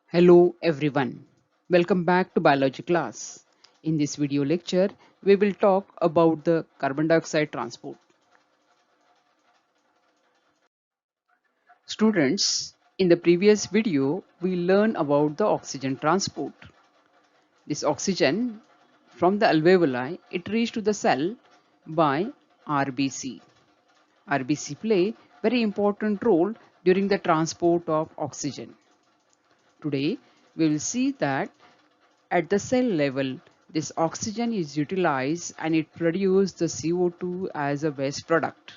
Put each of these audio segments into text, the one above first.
Hello everyone. Welcome back to biology class. In this video lecture, we will talk about the carbon dioxide transport. Students, in the previous video, we learned about the oxygen transport. This oxygen from the alveoli, it reached to the cell by RBC. RBC play very important role during the transport of oxygen. Today, we will see that at the cell level, this oxygen is utilized and it produces the CO2 as a waste product.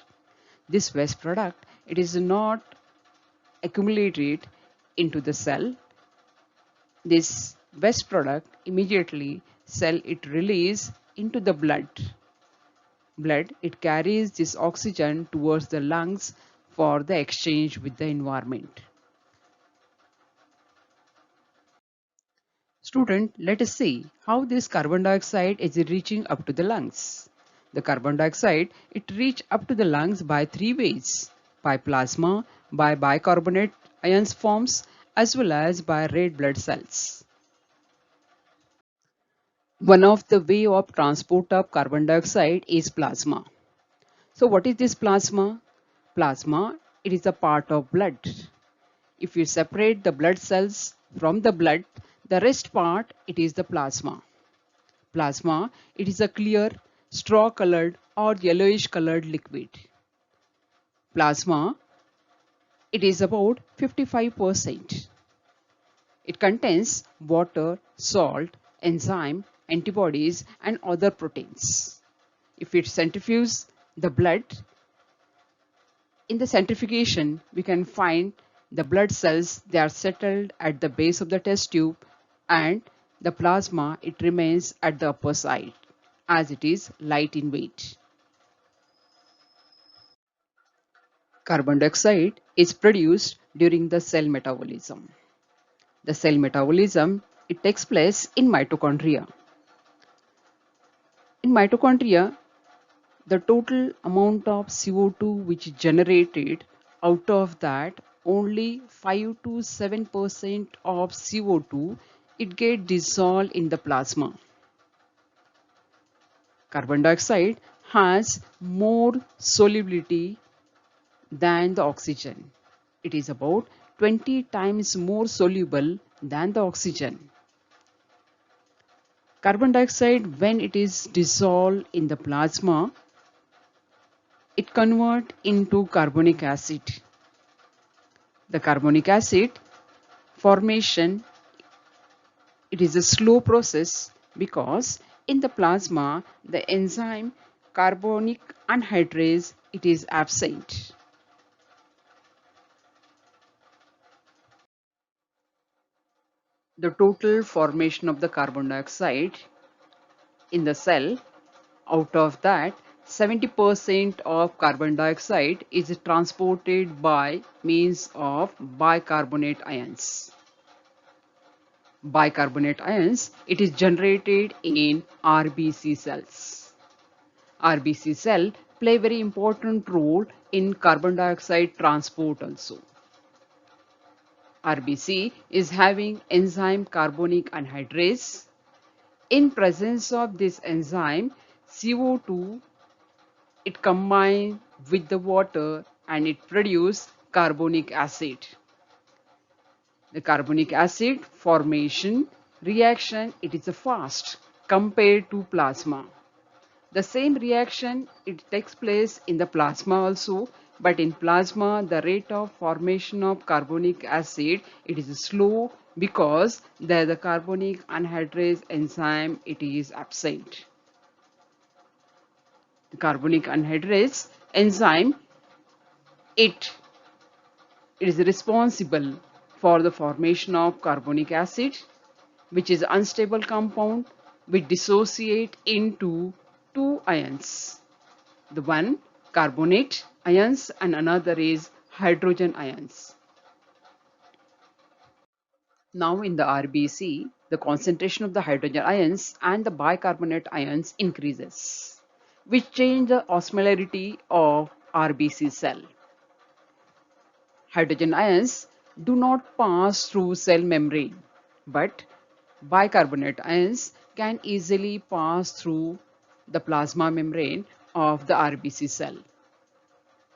This waste product, it is not accumulated into the cell. This waste product immediately cell it release into the blood. Blood, it carries this oxygen towards the lungs for the exchange with the environment. Student, let us see how this carbon dioxide is reaching up to the lungs. The carbon dioxide, it reach up to the lungs by three ways: by plasma, by bicarbonate ions forms, as well as by red blood cells. One of the way of transport of carbon dioxide is plasma. So what is this plasma? Plasma, it is a part of blood. If you separate the blood cells from the blood, the rest part, it is the plasma. Plasma, it is a clear, straw-colored or yellowish-colored liquid. Plasma, it is about 55%. It contains water, salt, enzyme, antibodies, and other proteins. If it centrifuges the blood, in the centrifugation, we can find the blood cells, they are settled at the base of the test tube, and the plasma, it remains at the upper side as it is light in weight. Carbon dioxide is produced during the cell metabolism. The cell metabolism, it takes place in mitochondria. In mitochondria, the total amount of CO2 which is generated, out of that only 5 to 7% of CO2 it get dissolved in the plasma. Carbon dioxide has more solubility than the oxygen. It is about 20 times more soluble than the oxygen. Carbon dioxide, when it is dissolved in the plasma, it converts into carbonic acid. The carbonic acid formation, it is a slow process because in the plasma, the enzyme carbonic anhydrase, it is absent. The total formation of the carbon dioxide in the cell, out of that 70% of carbon dioxide is transported by means of bicarbonate ions. Bicarbonate ions, it is generated in RBC cells. RBC cell play very important role in carbon dioxide transport also. RBC is having enzyme carbonic anhydrase. In presence of this enzyme, CO2 it combines with the water and it produces carbonic acid. The carbonic acid formation reaction, it is fast compared to plasma. The same reaction it takes place in the plasma also, but in plasma the rate of formation of carbonic acid it is slow because the carbonic anhydrase enzyme it is absent. The carbonic anhydrase enzyme it is responsible for the formation of carbonic acid, which is unstable compound which dissociate into two ions. The one carbonate ions and another is hydrogen ions. Now in the RBC, the concentration of the hydrogen ions and the bicarbonate ions increases, which change the osmolarity of RBC cell. Hydrogen ions, do not pass through cell membrane, but bicarbonate ions can easily pass through the plasma membrane of the RBC cell.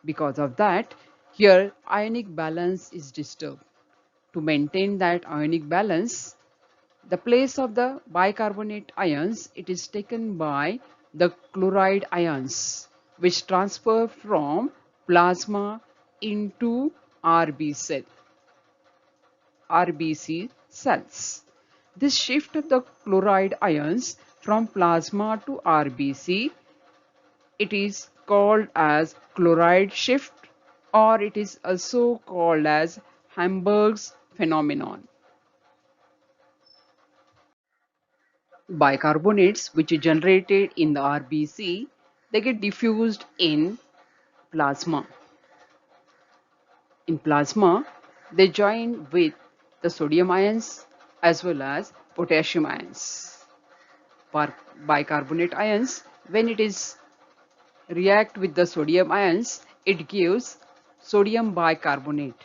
Because of that, here ionic balance is disturbed. To maintain that ionic balance, the place of the bicarbonate ions, it is taken by the chloride ions, which transfer from plasma into RBC cells. This shift of the chloride ions from plasma to RBC, it is called as chloride shift, or it is also called as Hamburg's phenomenon. Bicarbonates which are generated in the RBC, they get diffused in plasma. In plasma, they join with the sodium ions as well as potassium ions. Bicarbonate ions, when it is react with the sodium ions, it gives sodium bicarbonate,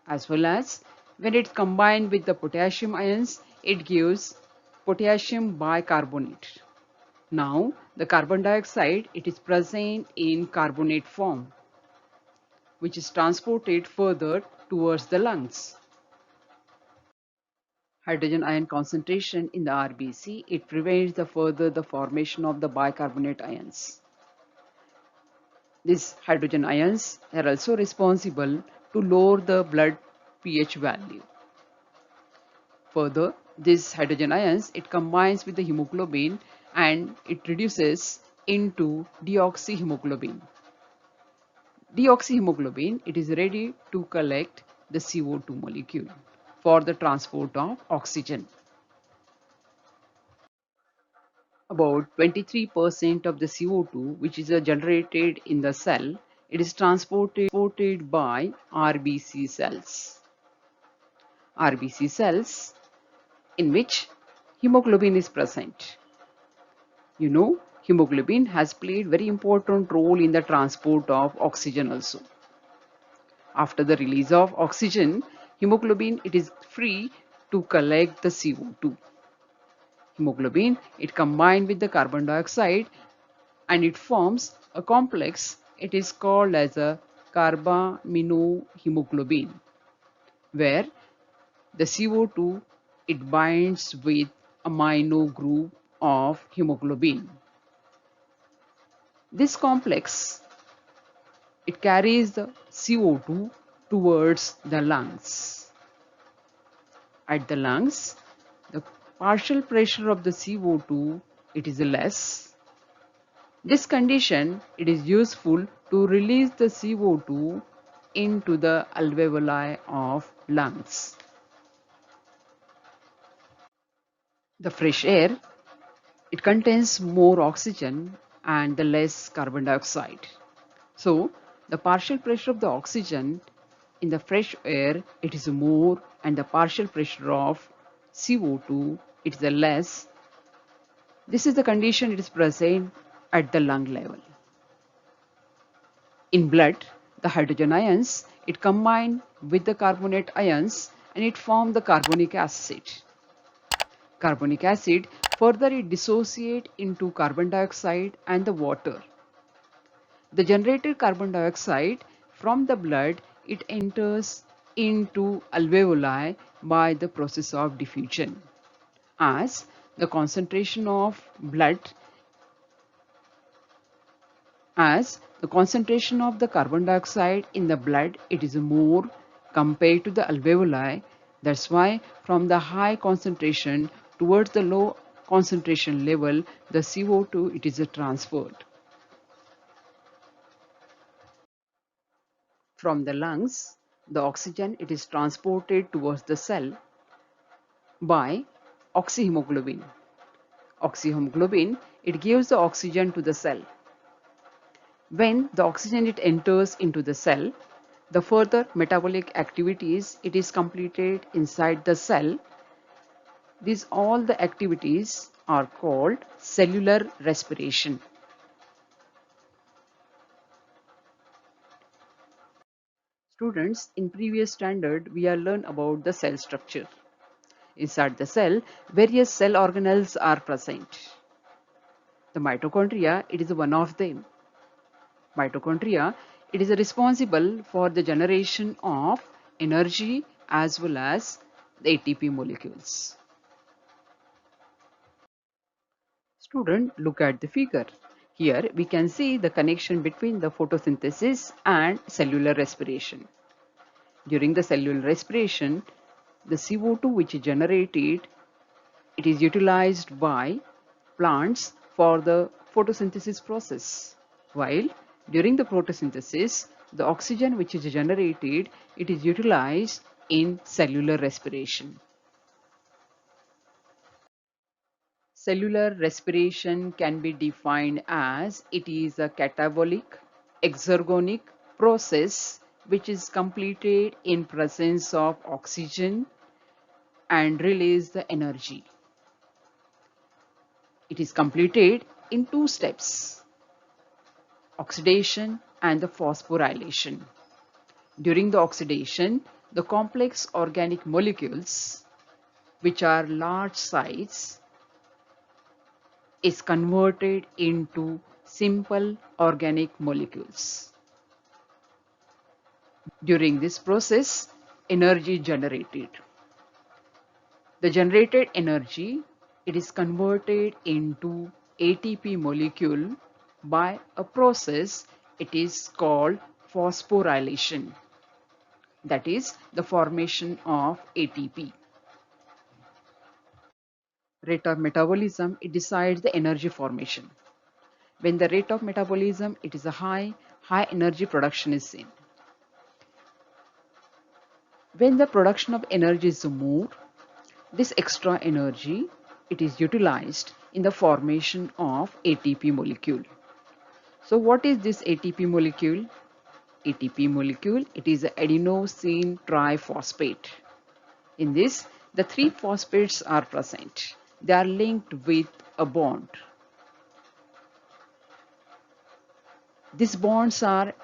as well as when it's combined with the potassium ions, it gives potassium bicarbonate. Now, the carbon dioxide, it is present in carbonate form, which is transported further towards the lungs. Hydrogen ion concentration in the RBC, it prevents the formation of the bicarbonate ions. These hydrogen ions are also responsible to lower the blood pH value. Further, these hydrogen ions, it combines with the hemoglobin and it reduces into deoxyhemoglobin. Deoxyhemoglobin, it is ready to collect the CO2 molecule for the transport of oxygen. About 23% of the CO2 which is generated in the cell, it is transported by RBC cells. RBC cells in which hemoglobin is present. You know, hemoglobin has played very important role in the transport of oxygen also. After the release of oxygen, hemoglobin it is free to collect the CO2. Hemoglobin it combined with the carbon dioxide and it forms a complex. It is called as a carbaminohemoglobin, where the CO2 it binds with amino group of hemoglobin. This complex it carries the CO2 towards the lungs. At the lungs, the partial pressure of the CO2 it is less. This condition it is useful to release the CO2 into the alveoli of lungs. The fresh air it contains more oxygen and the less carbon dioxide. So the partial pressure of the oxygen in the fresh air it is more and the partial pressure of CO2 it is less. This is the condition it is present at the lung level. In blood, the hydrogen ions it combine with the carbonate ions and it form the carbonic acid. Carbonic acid further it dissociate into carbon dioxide and the water. The generated carbon dioxide from the blood it enters into alveoli by the process of diffusion. As the concentration of the carbon dioxide in the blood it is more compared to the alveoli. That's why from the high concentration towards the low concentration level, the CO2 it is transferred. From the lungs, the oxygen it is transported towards the cell by oxyhemoglobin. Oxyhemoglobin it gives the oxygen to the cell. When the oxygen it enters into the cell, the further metabolic activities it is completed inside the cell. These all the activities are called cellular respiration. Students, in previous standard, we have learned about the cell structure. Inside the cell, various cell organelles are present. The mitochondria, it is one of them. Mitochondria, it is responsible for the generation of energy as well as the ATP molecules. Student, look at the figure. Here we can see the connection between the photosynthesis and cellular respiration. During the cellular respiration, the CO2 which is generated, it is utilized by plants for the photosynthesis process. While during the photosynthesis, the oxygen which is generated, it is utilized in cellular respiration. Cellular respiration can be defined as it is a catabolic exergonic process which is completed in presence of oxygen and release the energy. It is completed in two steps: oxidation and the phosphorylation. During the oxidation, the complex organic molecules, which are large size, is converted into simple organic molecules. During this process, energy generated. The generated energy, it is converted into ATP molecule by a process, it is called phosphorylation. That is the formation of ATP. Rate of metabolism, it decides the energy formation. When the rate of metabolism, it is a high energy production is seen. When the production of energy is more, this extra energy, it is utilized in the formation of ATP molecule. So what is this ATP molecule? ATP molecule, it is adenosine triphosphate. In this, the three phosphates are present. They are linked with a bond. These bonds are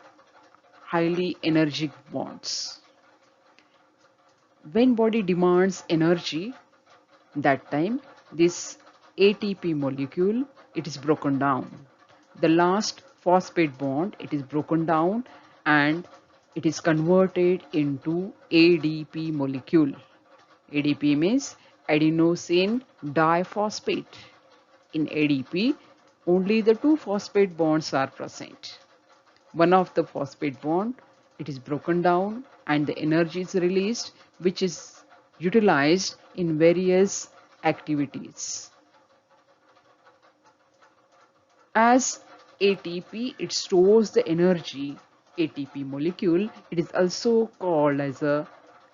highly energetic bonds. When body demands energy, that time this ATP molecule, it is broken down. The last phosphate bond, it is broken down and it is converted into ADP molecule. ADP means adenosine diphosphate. In ADP, only the two phosphate bonds are present. One of the phosphate bond, it is broken down and the energy is released, which is utilized in various activities. As ATP, it stores the energy. ATP molecule, it is also called as a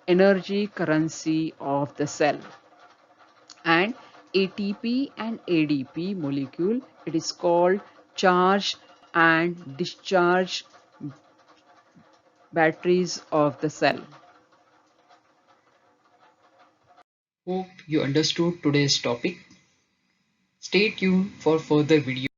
energy currency of the cell. And ATP and ADP molecule, it is called charge and discharge batteries of the cell. Hope you understood today's topic. Stay tuned for further videos.